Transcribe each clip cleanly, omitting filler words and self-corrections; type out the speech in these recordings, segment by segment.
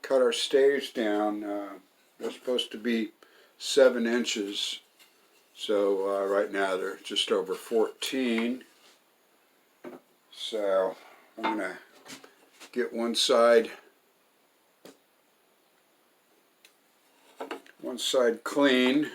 cut our staves down. They're supposed to be 7 inches. So right now they're just over 14. So I'm going to get one side clean.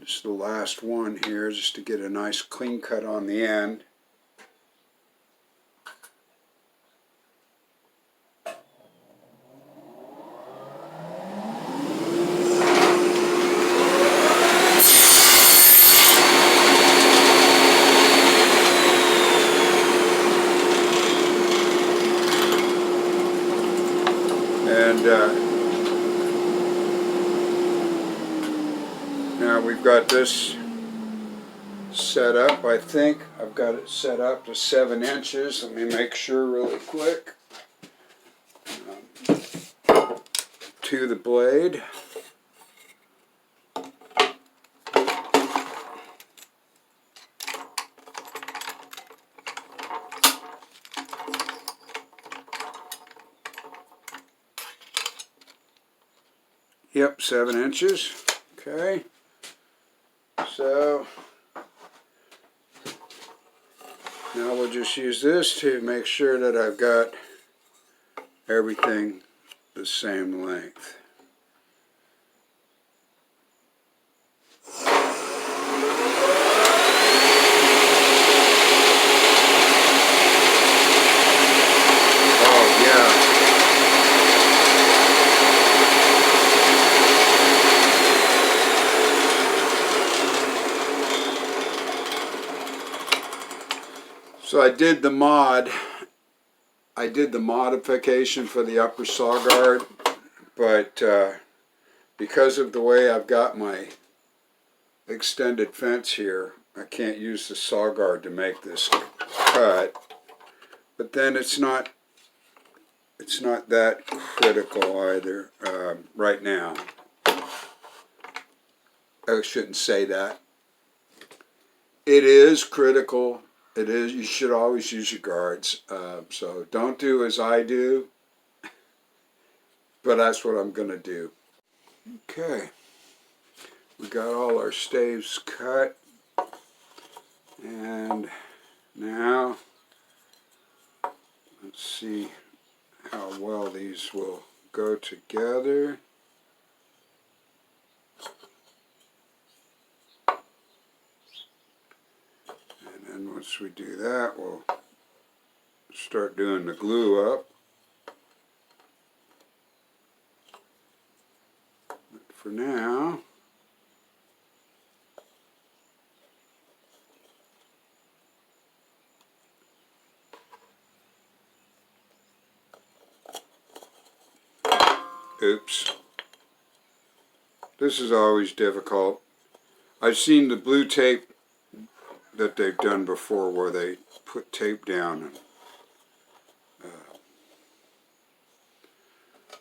Just the last one here, just to get a nice clean cut on the end. Now we've got this set up. I think I've got it set up to 7 inches. Let me make sure really quick. To the blade. Yep, 7 inches. Okay. So now we'll just use this to make sure that I've got everything the same length. So I did the modification for the upper saw guard, but because of the way I've got my extended fence here, I can't use the saw guard to make this cut. But then it's not that critical either right now. I shouldn't say that. It is critical. It is. You should always use your guards. So don't do as I do, but that's what I'm going to do. Okay. We got all our staves cut. And now, let's see how well these will go together. And once we do that, we'll start doing the glue up. But for now, oops. This is always difficult. I've seen the blue tape that they've done before where they put tape down, and,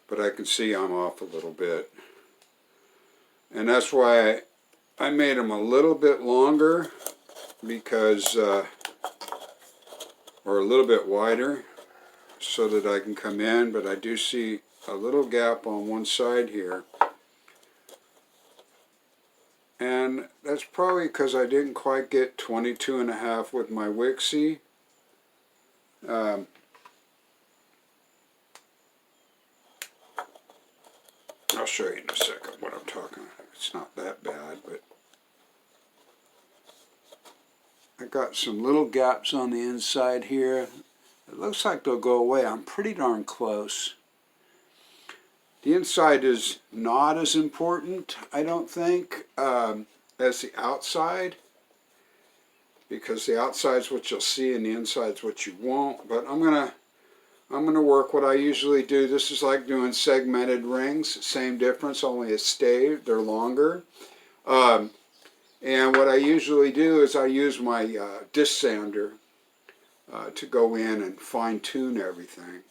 but I can see I'm off a little bit, and that's why I made them a little bit longer, because or a little bit wider so that I can come in, but I do see a little gap on one side here. And that's probably because I didn't quite get 22.5 with my Wixie. I'll show you in a second what I'm talking about. It's not that bad, but I got some little gaps on the inside here. It looks like they'll go away. I'm pretty darn close. The inside is not as important, I don't think, as the outside, because the outside is what you'll see and the inside is what you won't. But I'm gonna work what I usually do. This is like doing segmented rings, same difference, only a stave. They're longer. And what I usually do is I use my disc sander to go in and fine tune everything.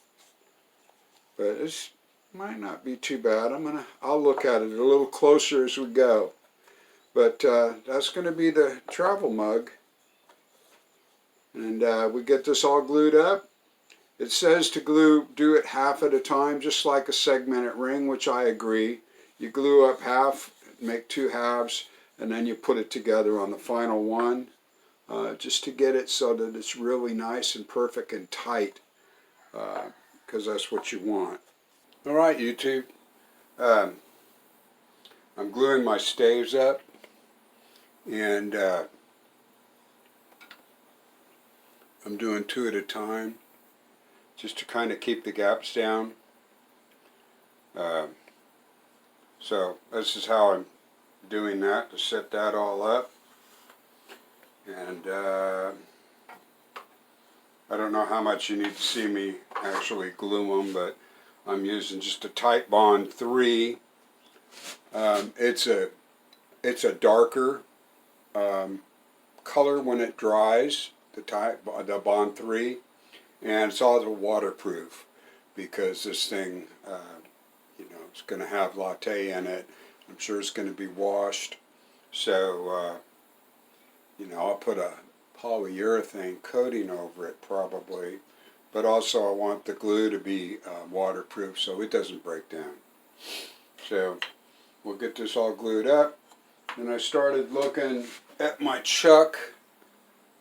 But it's might not be too bad. I'll look at it a little closer as we go. But that's going to be the travel mug. And we get this all glued up. It says to do it half at a time, just like a segmented ring, which I agree. You glue up half, make two halves, and then you put it together on the final one, just to get it so that it's really nice and perfect and tight, because that's what you want. All right, YouTube. I'm gluing my staves up, and I'm doing two at a time, just to kind of keep the gaps down. So this is how I'm doing that, to set that all up. And I don't know how much you need to see me actually glue them, but I'm using just a Titebond 3. It's a darker color when it dries, the Bond 3, and it's also waterproof, because this thing, it's going to have latte in it. I'm sure it's going to be washed, so I'll put a polyurethane coating over it probably, but also I want the glue to be waterproof so it doesn't break down. So we'll get this all glued up. And I started looking at my chuck,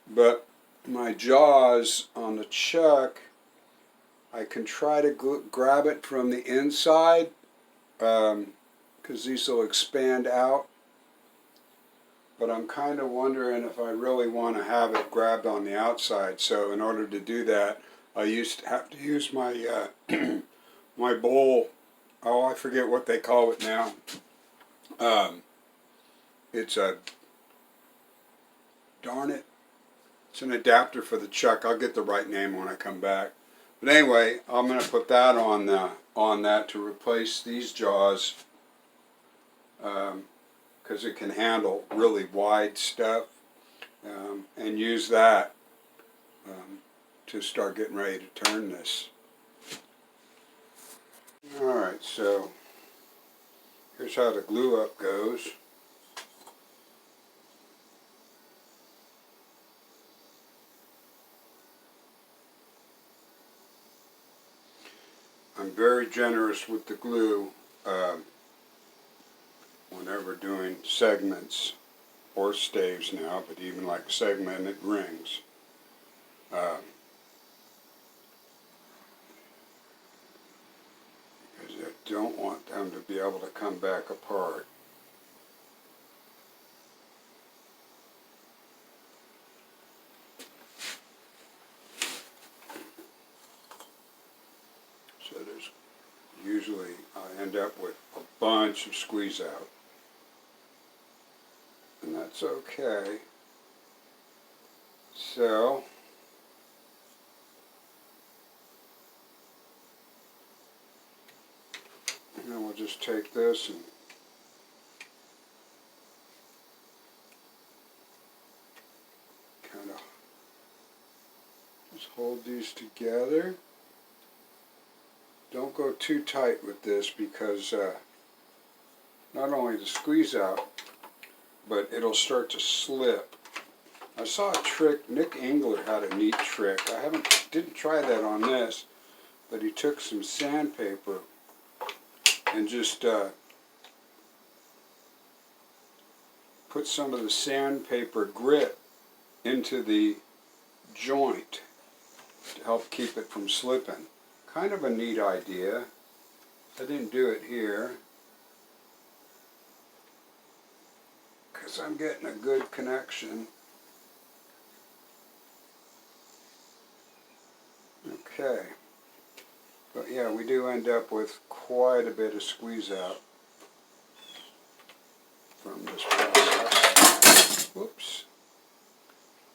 but my jaws on the chuck, I can try to grab it from the inside, because these will expand out. But I'm kind of wondering if I really want to have it grabbed on the outside. So in order to do that, I have to use my my bowl. Oh, I forget what they call it now. It's it's an adapter for the chuck. I'll get the right name when I come back. But anyway, I'm going to put that on that to replace these jaws, because it can handle really wide stuff, and use that to start getting ready to turn this. Alright, so here's how the glue up goes. I'm very generous with the glue whenever doing segments or staves now, but even like segmented rings. Because I don't want them to be able to come back apart. So usually I end up with a bunch of squeeze out. And that's okay. So now we'll just take this and kind of just hold these together. Don't go too tight with this, because not only the squeeze out, but it'll start to slip. I saw a trick. Nick Engler had a neat trick. I didn't try that on this, but he took some sandpaper and just put some of the sandpaper grit into the joint to help keep it from slipping. Kind of a neat idea. I didn't do it here, because I'm getting a good connection. Okay. But yeah, we do end up with quite a bit of squeeze out from this process. Whoops.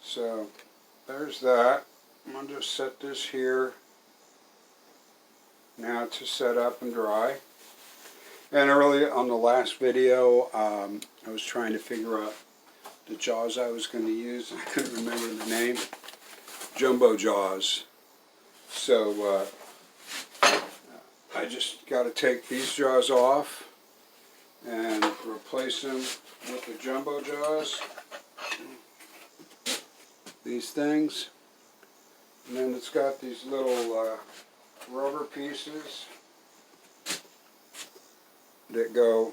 So there's that. I'm going to just set this here now to set up and dry. And earlier on the last video, I was trying to figure out the jaws I was going to use. I couldn't remember the name. Jumbo jaws. So I just got to take these jaws off and replace them with the jumbo jaws. These things. And then it's got these little rubber pieces that go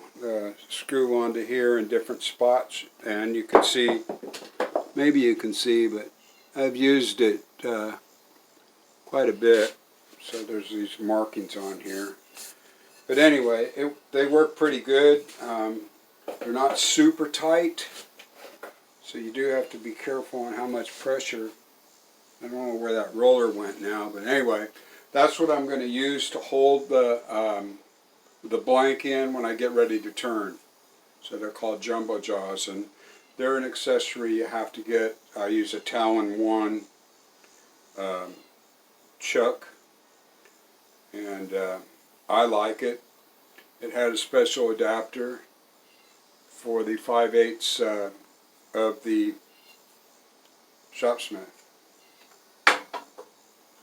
screw onto here in different spots, and you can see, maybe you can see, but I've used it quite a bit, so there's these markings on here. But anyway, they work pretty good. They're not super tight, so you do have to be careful on how much pressure. I don't know where that roller went now, but anyway, that's what I'm going to use to hold the blank in when I get ready to turn. So they're called jumbo jaws, and they're an accessory you have to get. I use a Talon 1 chuck, and I like it. It had a special adapter for the 5/8 of the Shopsmith.